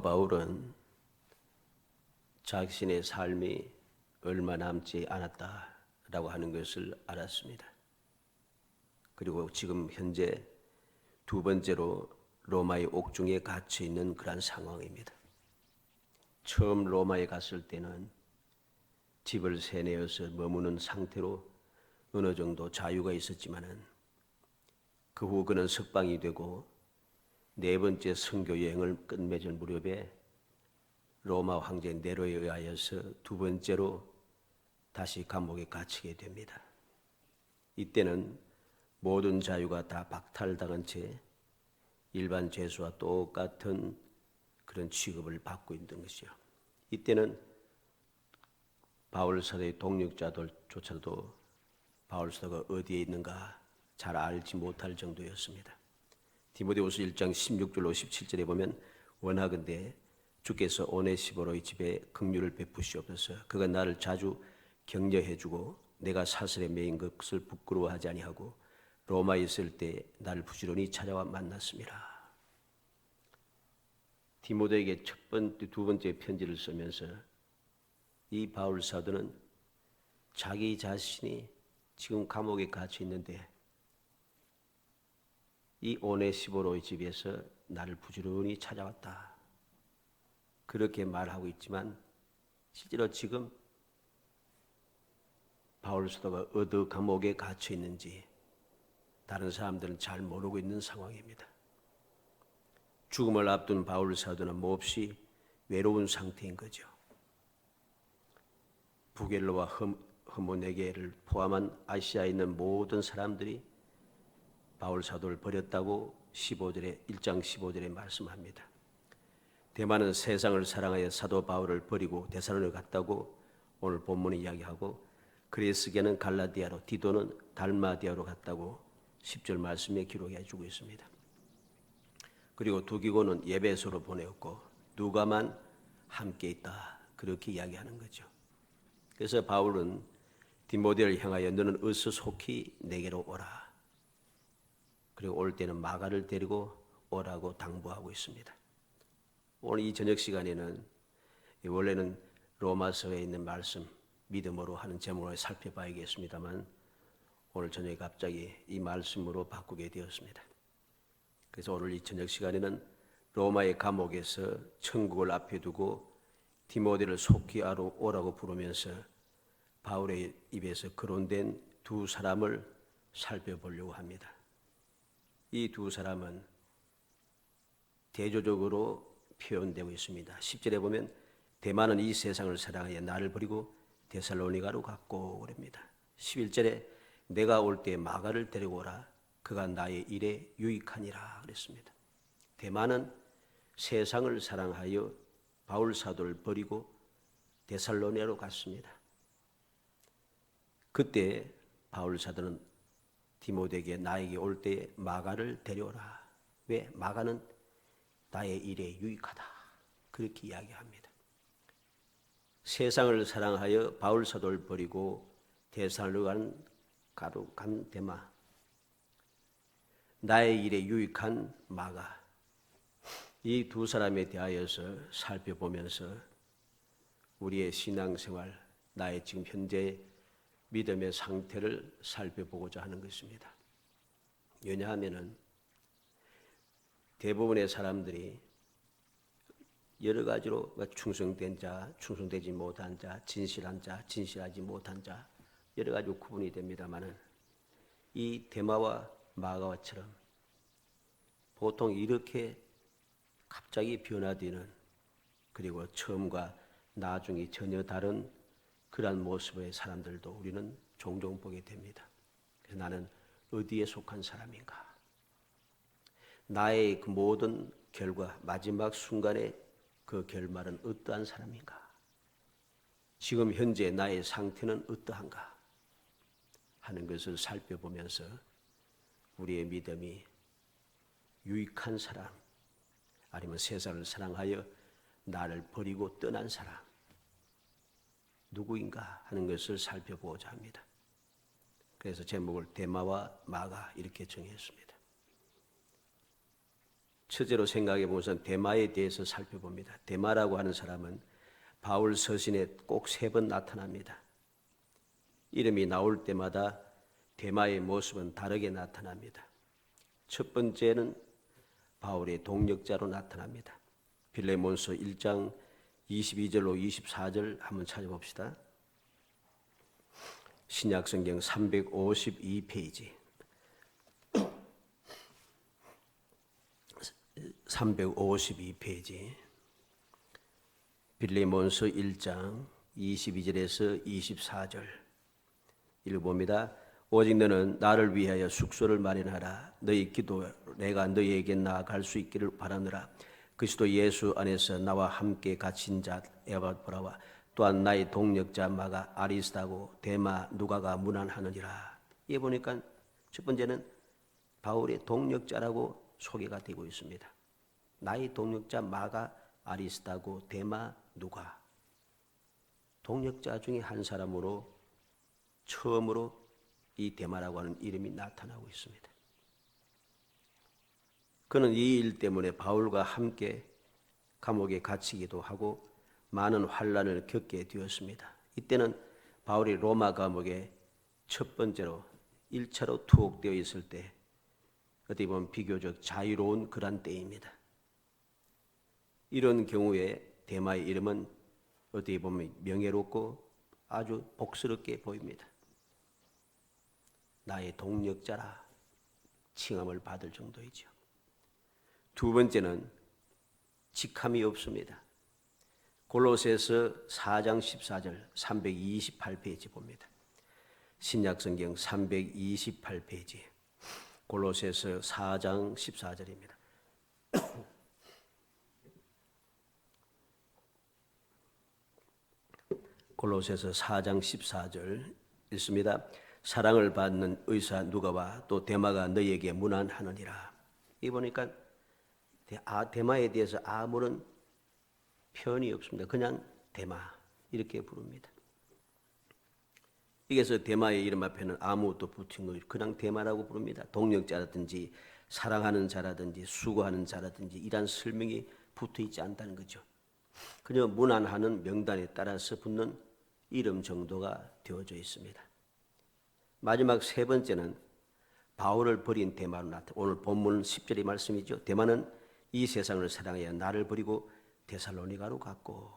바울은 자신의 삶이 얼마 남지 않았다라고 하는 것을 알았습니다. 그리고 지금 현재 두 번째로 로마의 옥중에 갇혀 있는 그런 상황입니다. 처음 로마에 갔을 때는 집을 세내어서 머무는 상태로 어느 정도 자유가 있었지만은 그 후 그는 석방이 되고 네 번째 선교 여행을 끝맺을 무렵에 로마 황제 네로에 의하여서 두 번째로 다시 감옥에 갇히게 됩니다. 이때는 모든 자유가 다 박탈당한 채 일반 죄수와 똑같은 그런 취급을 받고 있는 것이요. 이때는 바울 사도의 동역자들조차도 바울 사도가 어디에 있는가 잘 알지 못할 정도였습니다. 디모데후서 1장 16절로 17절에 보면 원하건대 주께서 오네시보로의 집에 긍휼을 베푸시옵소서. 그가 나를 자주 격려해주고 내가 사슬에 매인 것을 부끄러워하지 아니하고 로마에 있을 때 나를 부지런히 찾아와 만났습니다. 디모데에게 두 번째 편지를 쓰면서 이 바울 사도는 자기 자신이 지금 감옥에 갇혀 있는데 이 오네시보로의 집에서 나를 부지런히 찾아왔다. 그렇게 말하고 있지만 실제로 지금 바울 사도가 어느 감옥에 갇혀 있는지 다른 사람들은 잘 모르고 있는 상황입니다. 죽음을 앞둔 바울 사도는 몹시 외로운 상태인 거죠. 부겔로와 흐모네게를 포함한 아시아에 있는 모든 사람들이 바울 사도를 버렸다고 1장 15절에 말씀합니다. 대만은 세상을 사랑하여 사도 바울을 버리고 데살로니가에 갔다고 오늘 본문이 이야기하고 그리스계는 갈라디아로 디도는 달마디아로 갔다고 10절 말씀에 기록해 주고 있습니다. 그리고 두기고는 예배소로 보내었고 누가만 함께 있다 그렇게 이야기하는 거죠. 그래서 바울은 디모데를 향하여 너는 어서 속히 내게로 오라. 그리고 올 때는 마가를 데리고 오라고 당부하고 있습니다. 오늘 이 저녁 시간에는 원래는 로마서에 있는 말씀 믿음으로 하는 제목을 살펴봐야겠습니다만 오늘 저녁에 갑자기 이 말씀으로 바꾸게 되었습니다. 그래서 오늘 이 저녁 시간에는 로마의 감옥에서 천국을 앞에 두고 디모데를 속히 오라고 부르면서 바울의 입에서 거론된 두 사람을 살펴보려고 합니다. 이 두 사람은 대조적으로 표현되고 있습니다. 10절에 보면 대만은 이 세상을 사랑하여 나를 버리고 데살로니가로 갔고 그럽니다. 11절에 내가 올 때 마가를 데리고 오라. 그가 나의 일에 유익하니라 그랬습니다. 대만은 세상을 사랑하여 바울 사도를 버리고 데살로니가로 갔습니다. 그때 바울 사도는 디모데에게 나에게 올 때 마가를 데려오라. 왜? 마가는 나의 일에 유익하다. 그렇게 이야기합니다. 세상을 사랑하여 바울 사도를 버리고 데살로니가로 간 데마. 나의 일에 유익한 마가. 이 두 사람에 대하여서 살펴보면서 우리의 신앙생활, 나의 지금 현재 믿음의 상태를 살펴보고자 하는 것입니다. 왜냐하면 대부분의 사람들이 여러 가지로 충성된 자, 충성되지 못한 자, 진실한 자, 진실하지 못한 자 여러 가지 구분이 됩니다마는 이 데마와 마가와처럼 보통 이렇게 갑자기 변화되는 그리고 처음과 나중이 전혀 다른 그러한 모습의 사람들도 우리는 종종 보게 됩니다. 그래서 나는 어디에 속한 사람인가? 나의 그 모든 결과, 마지막 순간에 그 결말은 어떠한 사람인가? 지금 현재 나의 상태는 어떠한가? 하는 것을 살펴보면서 우리의 믿음이 유익한 사람, 아니면 세상을 사랑하여 나를 버리고 떠난 사람, 누구인가 하는 것을 살펴보고자 합니다. 그래서 제목을 데마와 마가 이렇게 정했습니다. 첫째로 생각해 보면 데마에 대해서 살펴봅니다. 데마라고 하는 사람은 바울 서신에 꼭 3번 나타납니다. 이름이 나올 때마다 데마의 모습은 다르게 나타납니다. 첫 번째는 바울의 동역자로 나타납니다. 빌레몬서 1장 22절로 24절 한번 찾아봅시다. 신약성경 352페이지 352페이지 빌레몬서 1장 22절에서 24절 읽어봅니다. 오직 너는 나를 위하여 숙소를 마련하라. 너희 기도 내가 너희에게 나아갈 수 있기를 바라노라. 그리스도 예수 안에서 나와 함께 갇힌 자 에바브라와 또한 나의 동역자 마가 아리스다고 데마 누가가 문안하느니라. 이에 보니까 첫 번째는 바울의 동역자라고 소개가 되고 있습니다. 나의 동역자 마가 아리스다고 데마 누가, 동역자 중에 한 사람으로 처음으로 이 데마라고 하는 이름이 나타나고 있습니다. 그는 이 일 때문에 바울과 함께 감옥에 갇히기도 하고 많은 환난을 겪게 되었습니다. 이때는 바울이 로마 감옥에 첫 번째로 1차로 투옥되어 있을 때 어떻게 보면 비교적 자유로운 그런 때입니다. 이런 경우에 데마의 이름은 어떻게 보면 명예롭고 아주 복스럽게 보입니다. 나의 동역자라 칭함을 받을 정도이죠. 두 번째는 직함이 없습니다. 골로새서 4장 14절 328페이지 봅니다. 신약성경 328페이지 골로새서 4장 14절입니다. 골로새서 4장 14절 읽습니다. 사랑을 받는 의사 누가와 또 데마가 너희에게 문안하느니라. 이 보니까 데마에 대해서 아무런 표현이 없습니다. 그냥 데마 이렇게 부릅니다. 이게서 데마의 이름 앞에는 아무것도 붙인 거 그냥 데마라고 부릅니다. 동역자라든지 사랑하는 자라든지 수고하는 자라든지 이런 설명이 붙어 있지 않다는 거죠. 그냥 문안하는 명단에 따라서 붙는 이름 정도가 되어져 있습니다. 마지막 세 번째는 바울을 버린 데마로 나타납니다. 오늘 본문 10절의 말씀이죠. 데마는 이 세상을 사랑하여 나를 버리고 데살로니가로 갔고,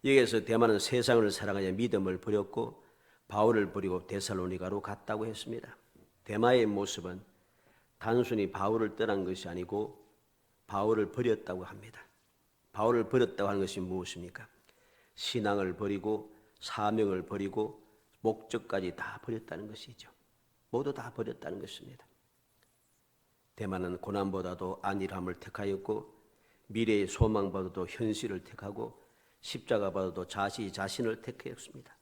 여기에서 데마는 세상을 사랑하여 믿음을 버렸고 바울을 버리고 데살로니가로 갔다고 했습니다. 데마의 모습은 단순히 바울을 떠난 것이 아니고 바울을 버렸다고 합니다. 바울을 버렸다고 하는 것이 무엇입니까? 신앙을 버리고 사명을 버리고 목적까지 다 버렸다는 것이죠. 모두 다 버렸다는 것입니다. 데마는 고난보다도 안일함을 택하였고 미래의 소망보다도 현실을 택하고 십자가보다도 자신을 택하였습니다.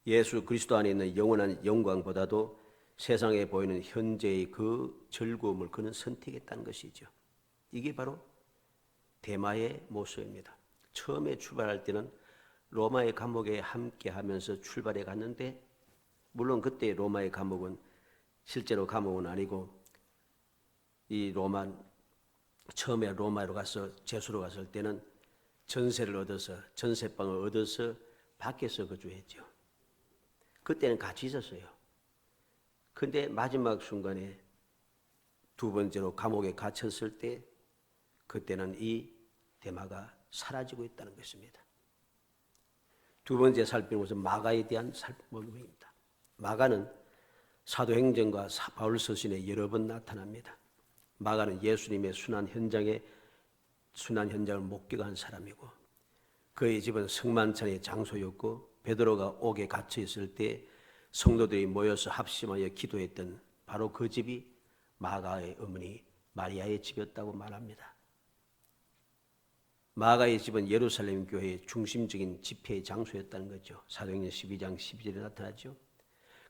예수 그리스도 안에 있는 영원한 영광보다도 세상에 보이는 현재의 그 즐거움을 그는 선택했다는 것이죠. 이게 바로 데마의 모습입니다. 처음에 출발할 때는 로마의 감옥에 함께 하면서 출발해 갔는데, 물론 그때 로마의 감옥은 실제로 감옥은 아니고 처음에 로마로 가서 제수로 갔을 때는 전세를 얻어서 전세방을 얻어서 밖에서 거주했죠. 그때는 같이 있었어요. 근데 마지막 순간에 두 번째로 감옥에 갇혔을 때 그때는 이 데마가 사라지고 있다는 것입니다. 두 번째 살피는 것은 마가에 대한 살펴봅니다. 마가는 사도행전과 바울 서신에 여러 번 나타납니다. 마가는 예수님의 순환 현장을 목격한 사람이고 그의 집은 성만찬의 장소였고 베드로가 옥에 갇혀 있을 때 성도들이 모여서 합심하여 기도했던 바로 그 집이 마가의 어머니 마리아의 집이었다고 말합니다. 마가의 집은 예루살렘 교회의 중심적인 집회의 장소였다는 거죠. 사도행전 12장 12절에 나타나죠.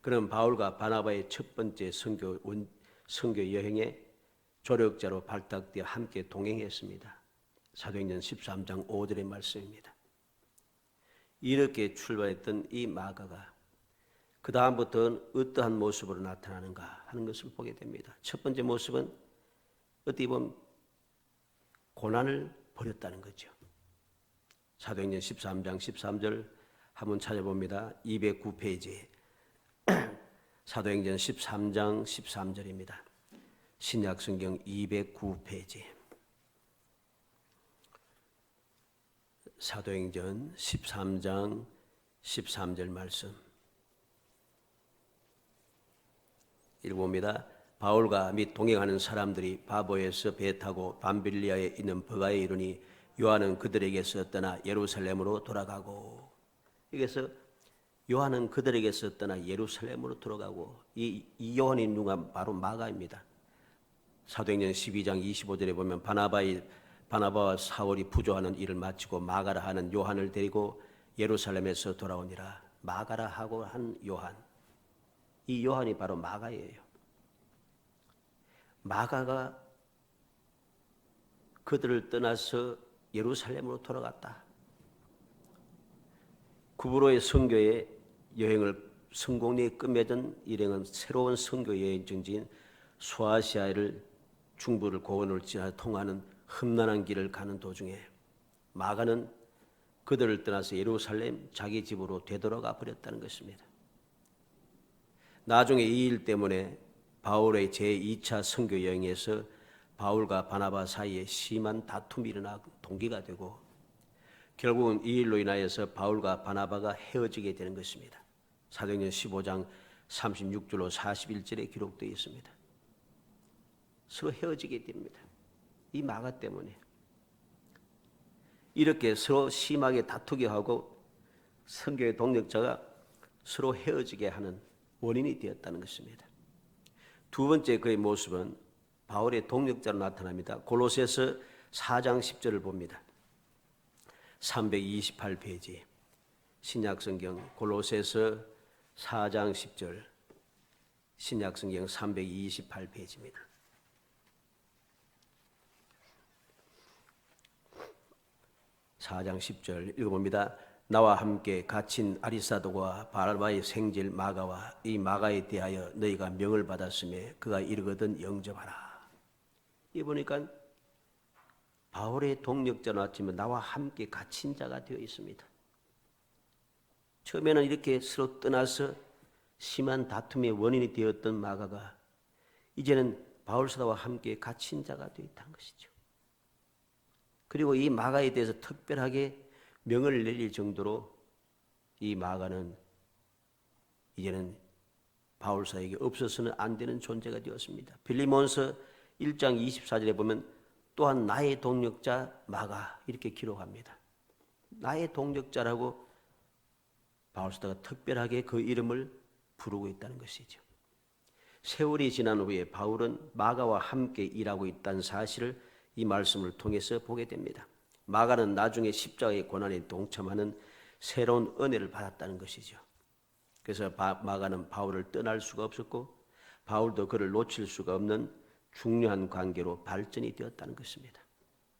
그는 바울과 바나바의 첫 번째 선교 여행에 조력자로 발탁되어 함께 동행했습니다. 사도행전 13장 5절의 말씀입니다. 이렇게 출발했던 이 마가가 그 다음부터는 어떠한 모습으로 나타나는가 하는 것을 보게 됩니다. 첫 번째 모습은 어떻게 보면 고난을 버렸다는 거죠. 사도행전 13장 13절 한번 찾아봅니다. 209페이지 사도행전 13장 13절입니다. 신약성경 209페이지 사도행전 13장 13절 말씀 읽어봅니다. 바울과 및 동행하는 사람들이 바보에서 배 타고 밤빌리아에 있는 버가에 이르니 요한은 그들에게서 떠나 예루살렘으로 돌아가고, 여기서 요한은 그들에게서 떠나 예루살렘으로 돌아가고, 이 요한이 누가? 바로 마가입니다. 사도행전 12장 25절에 보면 바나바와 사울이 부조하는 일을 마치고 마가라 하는 요한을 데리고 예루살렘에서 돌아오니라. 마가라 하고 한 요한, 이 요한이 바로 마가예요. 마가가 그들을 떠나서 예루살렘으로 돌아갔다. 구브로의 선교의 여행을 성공리에 끝맺은 일행은 새로운 선교 여행 정지인 소아시아를 중부를 고원을 지나 통하는 험난한 길을 가는 도중에 마가는 그들을 떠나서 예루살렘 자기 집으로 되돌아가 버렸다는 것입니다. 나중에 이 일 때문에 바울의 제2차 선교 여행에서 바울과 바나바 사이에 심한 다툼이 일어나 동기가 되고 결국은 이 일로 인하여서 바울과 바나바가 헤어지게 되는 것입니다. 사도행전 15장 36절로 41절에 기록되어 있습니다. 서로 헤어지게 됩니다. 이 마가 때문에. 이렇게 서로 심하게 다투게 하고 선교의 동력자가 서로 헤어지게 하는 원인이 되었다는 것입니다. 두 번째 그의 모습은 바울의 동력자로 나타납니다. 골로새서 4장 10절을 봅니다. 328페이지 신약성경 골로새서 4장 10절 신약성경 328페이지입니다. (4장 10절) 읽어봅니다. 나와 함께 갇힌 아리사도와 바나바의 생질 마가와 이 마가에 대하여 너희가 명을 받았으며 그가 이르거든 영접하라. 이 보니까 바울의 동력자로 나왔지만 나와 함께 갇힌 자가 되어 있습니다. 처음에는 이렇게 서로 떠나서 심한 다툼의 원인이 되었던 마가가 이제는 바울 사도와 함께 갇힌 자가 되어 있다는 것이죠. 그리고 이 마가에 대해서 특별하게 명을 내릴 정도로 이 마가는 이제는 바울 사에게 없어서는 안 되는 존재가 되었습니다. 빌리몬서 1장 24절에 보면 또한 나의 동력자 마가 이렇게 기록합니다. 나의 동력자라고 바울 사도가 특별하게 그 이름을 부르고 있다는 것이죠. 세월이 지난 후에 바울은 마가와 함께 일하고 있다는 사실을 이 말씀을 통해서 보게 됩니다. 마가는 나중에 십자가의 고난에 동참하는 새로운 은혜를 받았다는 것이죠. 그래서 마가는 바울을 떠날 수가 없었고 바울도 그를 놓칠 수가 없는 중요한 관계로 발전이 되었다는 것입니다.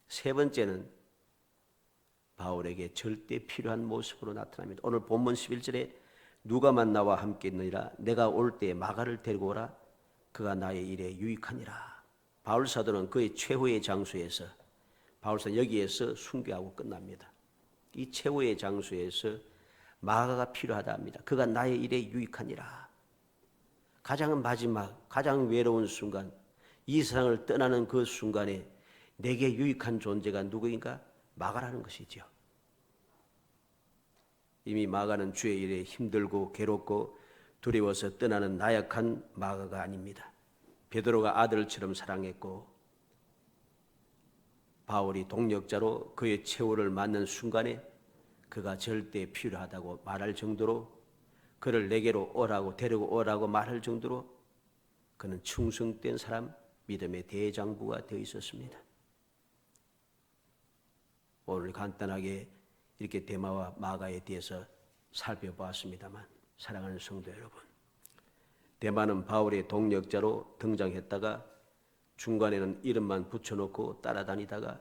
세 번째는 바울에게 절대 필요한 모습으로 나타납니다. 오늘 본문 11절에 누가만 나와 함께 있느니라 내가 올 때 마가를 데리고 오라 그가 나의 일에 유익하니라. 바울 사도는 그의 최후의 장소에서 바울사는 여기에서 순교하고 끝납니다. 이 최후의 장소에서 마가가 필요하다 합니다. 그가 나의 일에 유익하니라. 가장 마지막 가장 외로운 순간 이 세상을 떠나는 그 순간에 내게 유익한 존재가 누구인가? 마가라는 것이죠. 이미 마가는 주의 일에 힘들고 괴롭고 두려워서 떠나는 나약한 마가가 아닙니다. 베드로가 아들처럼 사랑했고 바울이 동력자로 그의 최후를 맞는 순간에 그가 절대 필요하다고 말할 정도로 그를 내게로 오라고 데리고 오라고 말할 정도로 그는 충성된 사람 믿음의 대장부가 되어 있었습니다. 오늘 간단하게 이렇게 데마와 마가에 대해서 살펴보았습니다만 사랑하는 성도 여러분, 데마는 바울의 동력자로 등장했다가 중간에는 이름만 붙여놓고 따라다니다가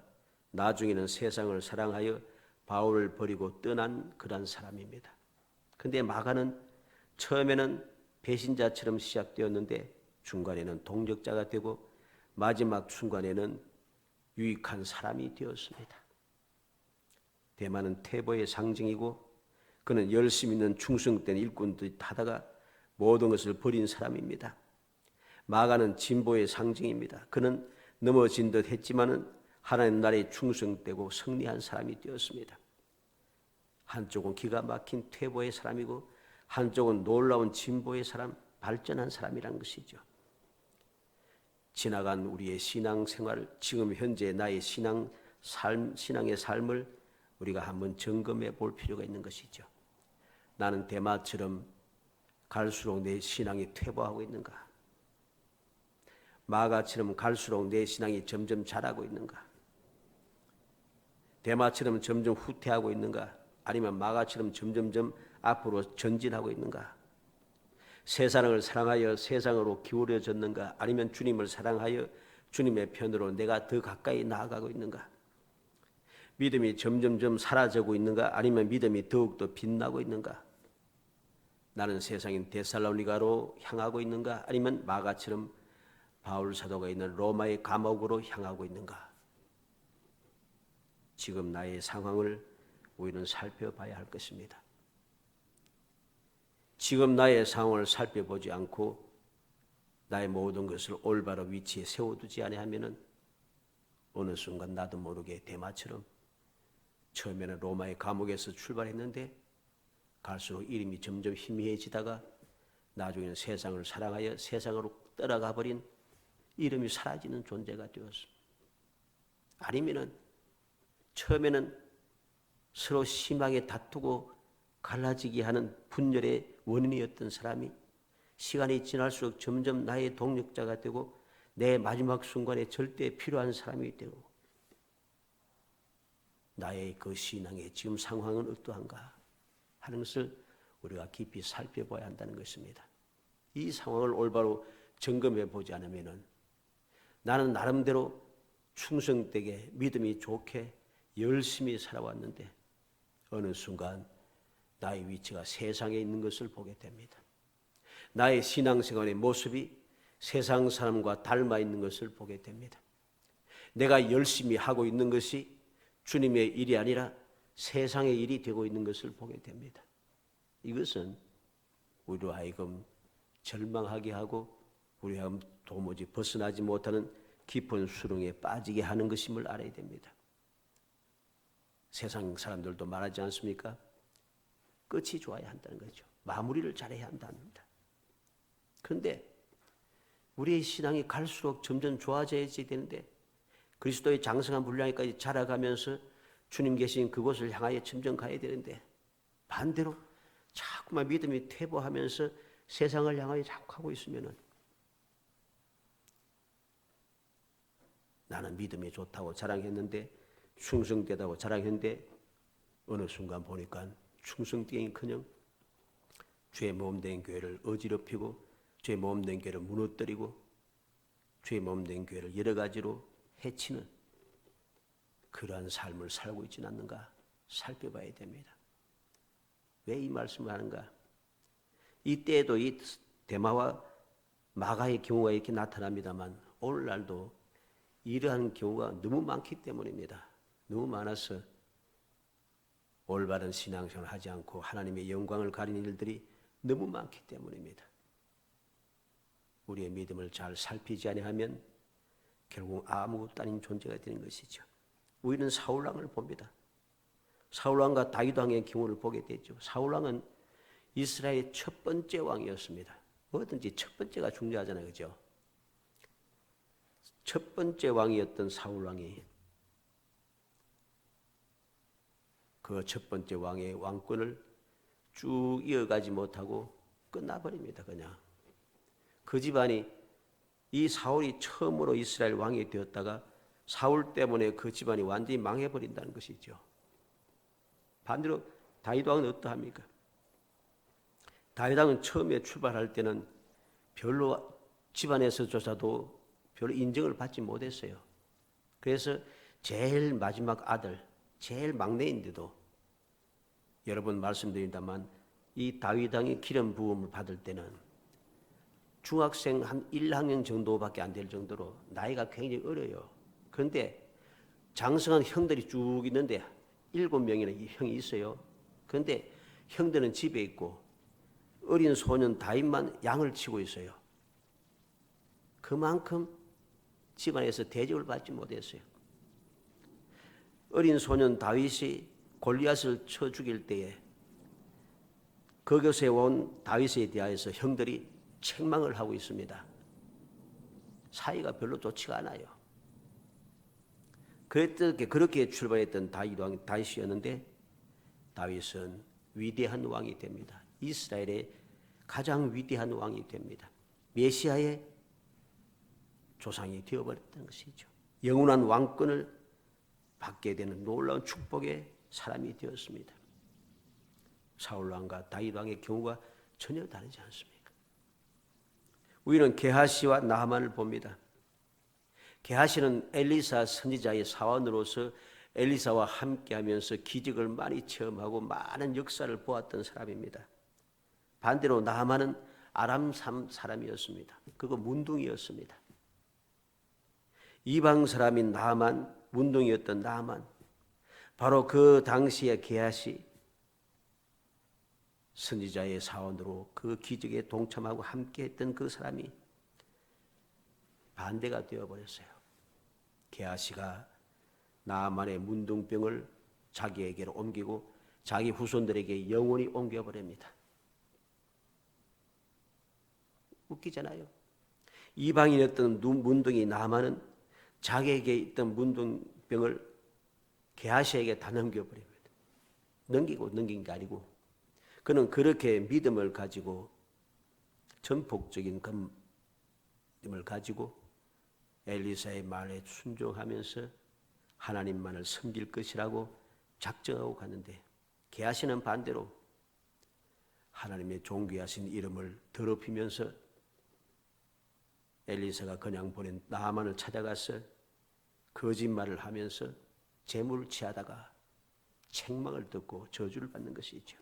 나중에는 세상을 사랑하여 바울을 버리고 떠난 그런 사람입니다. 그런데 마가는 처음에는 배신자처럼 시작되었는데 중간에는 동력자가 되고 마지막 순간에는 유익한 사람이 되었습니다. 대마는 태보의 상징이고 그는 열심 있는 충성된 일꾼들이 타다가 모든 것을 버린 사람입니다. 마가는 진보의 상징입니다. 그는 넘어진 듯 했지만은 하나님 나라에 충성되고 승리한 사람이 되었습니다. 한쪽은 기가 막힌 퇴보의 사람이고 한쪽은 놀라운 진보의 사람, 발전한 사람이란 것이죠. 지나간 우리의 신앙생활, 지금 현재 나의 신앙의 삶을 우리가 한번 점검해 볼 필요가 있는 것이죠. 나는 대마처럼 갈수록 내 신앙이 퇴보하고 있는가? 마가처럼 갈수록 내 신앙이 점점 자라고 있는가? 대마처럼 점점 후퇴하고 있는가? 아니면 마가처럼 점점점 앞으로 전진하고 있는가? 세상을 사랑하여 세상으로 기울어졌는가? 아니면 주님을 사랑하여 주님의 편으로 내가 더 가까이 나아가고 있는가? 믿음이 점점점 사라지고 있는가? 아니면 믿음이 더욱더 빛나고 있는가? 나는 세상인 데살로니가로 향하고 있는가? 아니면 마가처럼 바울 사도가 있는 로마의 감옥으로 향하고 있는가? 지금 나의 상황을 우리는 살펴봐야 할 것입니다. 지금 나의 상황을 살펴보지 않고 나의 모든 것을 올바른 위치에 세워두지 아니하면은 어느 순간 나도 모르게 대마처럼 처음에는 로마의 감옥에서 출발했는데 갈수록 이름이 점점 희미해지다가 나중에는 세상을 사랑하여 세상으로 떠나가 버린 이름이 사라지는 존재가 되었습니다. 아니면은 처음에는 서로 심하게 다투고 갈라지게 하는 분열의 원인이었던 사람이 시간이 지날수록 점점 나의 동력자가 되고 내 마지막 순간에 절대 필요한 사람이 되고 나의 그 신앙의 지금 상황은 어떠한가 하는 것을 우리가 깊이 살펴봐야 한다는 것입니다. 이 상황을 올바로 점검해 보지 않으면 나는 나름대로 충성되게 믿음이 좋게 열심히 살아왔는데 어느 순간 나의 위치가 세상에 있는 것을 보게 됩니다. 나의 신앙생활의 모습이 세상 사람과 닮아 있는 것을 보게 됩니다. 내가 열심히 하고 있는 것이 주님의 일이 아니라 세상의 일이 되고 있는 것을 보게 됩니다. 이것은 우리로 하여금 절망하게 하고 우리가 도무지 벗어나지 못하는 깊은 수렁에 빠지게 하는 것임을 알아야 됩니다. 세상 사람들도 말하지 않습니까? 끝이 좋아야 한다는 거죠. 마무리를 잘해야 한답니다. 그런데 우리의 신앙이 갈수록 점점 좋아져야 되는데 그리스도의 장성한 분량에까지 자라가면서 주님 계신 그곳을 향하여 점점 가야 되는데 반대로 자꾸만 믿음이 퇴보하면서 세상을 향하여 자꾸 가고 있으면 나는 믿음이 좋다고 자랑했는데 충성되다고 자랑했는데 어느 순간 보니까 충성되긴커녕 주의 몸된 교회를 어지럽히고 주의 몸된 교회를 무너뜨리고 주의 몸된 교회를 여러 가지로 해치는 그러한 삶을 살고 있지는 않는가 살펴봐야 됩니다. 왜 이 말씀을 하는가? 이때에도 이 데마와 마가의 경우가 이렇게 나타납니다만 오늘날도 이러한 경우가 너무 많기 때문입니다. 너무 많아서 올바른 신앙생활을 하지 않고 하나님의 영광을 가리는 일들이 너무 많기 때문입니다. 우리의 믿음을 잘 살피지 아니하면 결국 아무것도 아닌 존재가 되는 것이죠. 우리는 사울왕을 봅니다. 사울왕과 다윗왕의 경우를 보게 되죠. 사울왕은 이스라엘의 첫 번째 왕이었습니다. 뭐든지 첫 번째가 중요하잖아요. 그죠? 첫 번째 왕이었던 사울왕이 그 첫 번째 왕의 왕권을 쭉 이어가지 못하고 끝나버립니다. 그냥 그 집안이 이 사울이 처음으로 이스라엘 왕이 되었다가 사울 때문에 그 집안이 완전히 망해버린다는 것이죠. 반대로 다윗 왕은 어떠합니까? 다윗 왕은 처음에 출발할 때는 별로 집안에서조차도 별로 인정을 받지 못했어요. 그래서 제일 마지막 아들, 제일 막내인데도 여러 번 말씀드린다만 이 다윗 왕이 기름 부음을 받을 때는 중학생 한 1학년 정도밖에 안 될 정도로 나이가 굉장히 어려요. 그런데 장성한 형들이 쭉 있는데 7명이나 형이 있어요. 그런데 형들은 집에 있고 어린 소년 다윗만 양을 치고 있어요. 그만큼 집안에서 대접을 받지 못했어요. 어린 소년 다윗이 골리앗을 쳐 죽일 때에 그곳에 온 다윗에 대하여서 형들이 책망을 하고 있습니다. 사이가 별로 좋지가 않아요. 그렇게 출발했던 다윗이었는데 다윗은 위대한 왕이 됩니다. 이스라엘의 가장 위대한 왕이 됩니다. 메시아의 조상이 되어버렸던 것이죠. 영원한 왕권을 받게 되는 놀라운 축복의 사람이 되었습니다. 사울왕과 다윗왕의 경우가 전혀 다르지 않습니까? 우리는 게하시와 나하만을 봅니다. 게하시는 엘리사 선지자의 사원으로서 엘리사와 함께하면서 기적을 많이 체험하고 많은 역사를 보았던 사람입니다. 반대로 나하만은 아람 사람이었습니다. 그거 문둥이였습니다. 이방 사람인 나하만, 문둥이였던 나하만, 바로 그 당시에 게하시 선지자의 사원으로 그 기적에 동참하고 함께했던 그 사람이 반대가 되어버렸어요. 게하시가 나하만의 문둥병을 자기에게로 옮기고 자기 후손들에게 영원히 옮겨버립니다. 웃기잖아요. 이방인이었던 문둥이 나하만은 자기에게 있던 문둥병을 게하시에게 다 넘겨버립니다. 넘긴 게 아니고 그는 그렇게 믿음을 가지고 전폭적인 믿음을 가지고 엘리사의 말에 순종하면서 하나님만을 섬길 것이라고 작정하고 갔는데 게하시는 반대로 하나님의 존귀하신 이름을 더럽히면서 엘리사가 그냥 보낸 나하만을 찾아가서 거짓말을 하면서 재물을 취하다가 책망을 듣고 저주를 받는 것이죠.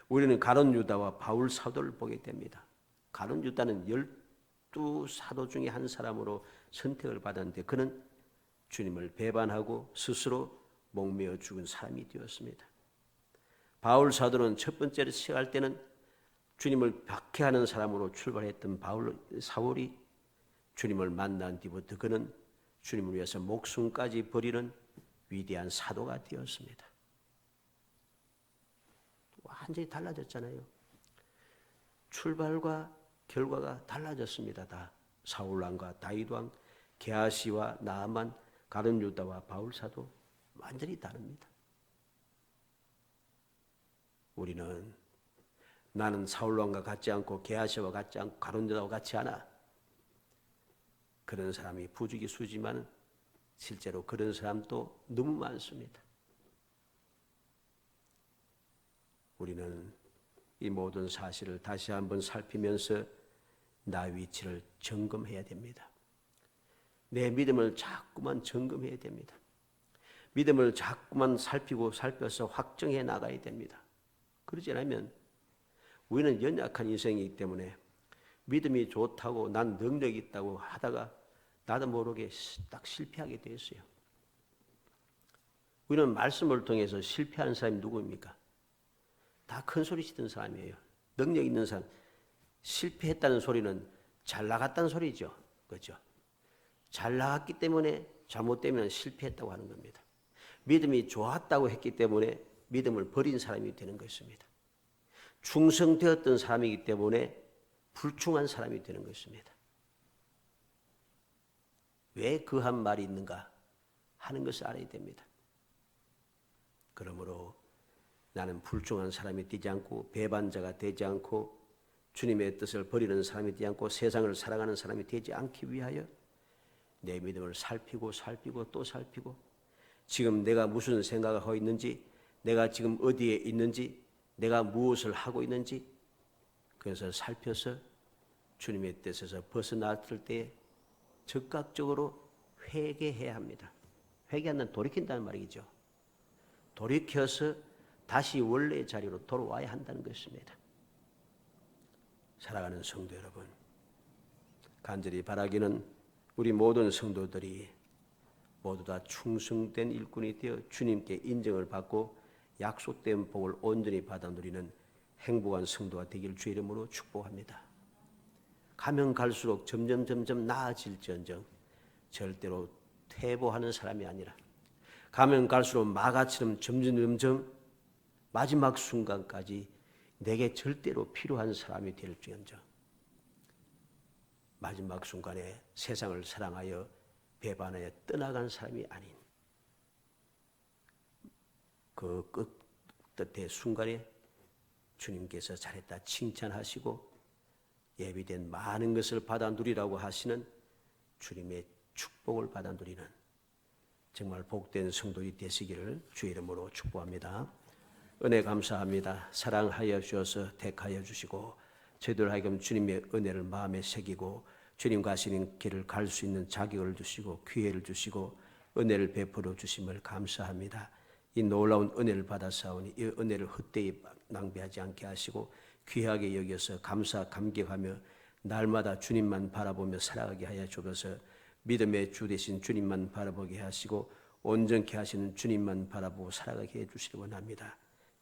우리는 가룟 유다와 바울 사도를 보게 됩니다. 가룟 유다는 12사도 중에 한 사람으로 선택을 받았는데 그는 주님을 배반하고 스스로 목매어 죽은 사람이 되었습니다. 바울 사도는 첫 번째로 시작할 때는 주님을 박해하는 사람으로 출발했던 사울이 주님을 만난 뒤부터 그는 주님을 위해서 목숨까지 버리는 위대한 사도가 되었습니다. 완전히 달라졌잖아요. 출발과 결과가 달라졌습니다. 다 사울왕과 다윗왕, 게하시와 나하만, 가룟 유다와 바울 사도 완전히 다릅니다. 우리는 나는 사울왕과 같지 않고 게하시와 같지 않고 가룟 유다와 같지 않아. 그런 사람이 부지기수지만 실제로 그런 사람도 너무 많습니다. 우리는 이 모든 사실을 다시 한번 살피면서 나 위치를 점검해야 됩니다. 내 믿음을 자꾸만 점검해야 됩니다. 믿음을 자꾸만 살펴서 확정해 나가야 됩니다. 그러지 않으면 우리는 연약한 인생이기 때문에 믿음이 좋다고 난 능력이 있다고 하다가 나도 모르게 딱 실패하게 되었어요. 우리는 말씀을 통해서 실패하는 사람이 누구입니까? 다 큰 소리 치던 사람이에요. 능력 있는 사람. 실패했다는 소리는 잘 나갔다는 소리죠. 그렇죠? 잘 나갔기 때문에 잘못되면 실패했다고 하는 겁니다. 믿음이 좋았다고 했기 때문에 믿음을 버린 사람이 되는 것입니다. 충성되었던 사람이기 때문에 불충한 사람이 되는 것입니다. 왜 그 한 말이 있는가 하는 것을 알아야 됩니다. 그러므로 나는 불충한 사람이 되지 않고 배반자가 되지 않고 주님의 뜻을 버리는 사람이 되지 않고 세상을 사랑하는 사람이 되지 않기 위하여 내 믿음을 살피고 또 살피고 지금 내가 무슨 생각을 하고 있는지 내가 지금 어디에 있는지 내가 무엇을 하고 있는지 그래서 살펴서 주님의 뜻에서 벗어났을 때 즉각적으로 회개해야 합니다. 회개하는 돌이킨다는 말이죠. 돌이켜서 다시 원래의 자리로 돌아와야 한다는 것입니다. 사랑하는 성도 여러분, 간절히 바라기는 우리 모든 성도들이 모두 다 충성된 일꾼이 되어 주님께 인정을 받고 약속된 복을 온전히 받아 누리는 행복한 성도가 되길 주의 이름으로 축복합니다. 가면 갈수록 점점 나아질지언정 절대로 퇴보하는 사람이 아니라 가면 갈수록 마가처럼 점점 마지막 순간까지 내게 절대로 필요한 사람이 될지언정 마지막 순간에 세상을 사랑하여 배반하여 떠나간 사람이 아닌 그 끝의 순간에 주님께서 잘했다 칭찬하시고 예비된 많은 것을 받아 누리라고 하시는 주님의 축복을 받아 누리는 정말 복된 성도이 되시기를 주의 이름으로 축복합니다. 은혜 감사합니다. 사랑하여 주셔서 택하여 주시고 저희들 하여금 주님의 은혜를 마음에 새기고 주님 가시는 길을 갈 수 있는 자격을 주시고 기회를 주시고 은혜를 베풀어 주심을 감사합니다. 이 놀라운 은혜를 받아사오니 이 은혜를 헛되이 낭비하지 않게 하시고 귀하게 여겨서 감격하며 날마다 주님만 바라보며 살아가게 하여 주셔서 믿음의 주 되신 주님만 바라보게 하시고 온전케 하시는 주님만 바라보고 살아가게 해주시기 원합니다.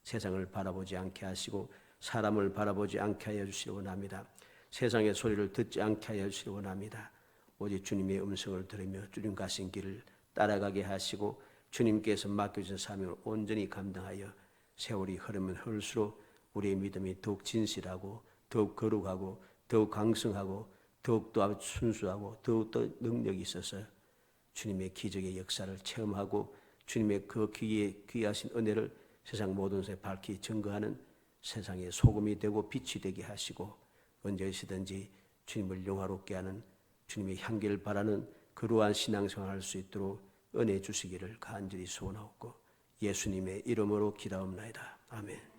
세상을 바라보지 않게 하시고 사람을 바라보지 않게 하여 주시기 원합니다. 세상의 소리를 듣지 않게 하여 주시기 원합니다. 오직 주님의 음성을 들으며 주님 가신 길을 따라가게 하시고 주님께서 맡겨주신 사명을 온전히 감당하여 세월이 흐르면 흐를수록 우리의 믿음이 더욱 진실하고 더욱 거룩하고 더욱 강성하고 더욱더 순수하고 더욱더 능력이 있어서 주님의 기적의 역사를 체험하고 주님의 그 귀하신 은혜를 세상 모든 곳에 밝히 증거하는 세상의 소금이 되고 빛이 되게 하시고 언제시든지 주님을 영화롭게 하는 주님의 향기를 바라는 그러한 신앙생활을 할 수 있도록 은혜 주시기를 간절히 소원하옵고 예수님의 이름으로 기도하옵나이다. 아멘.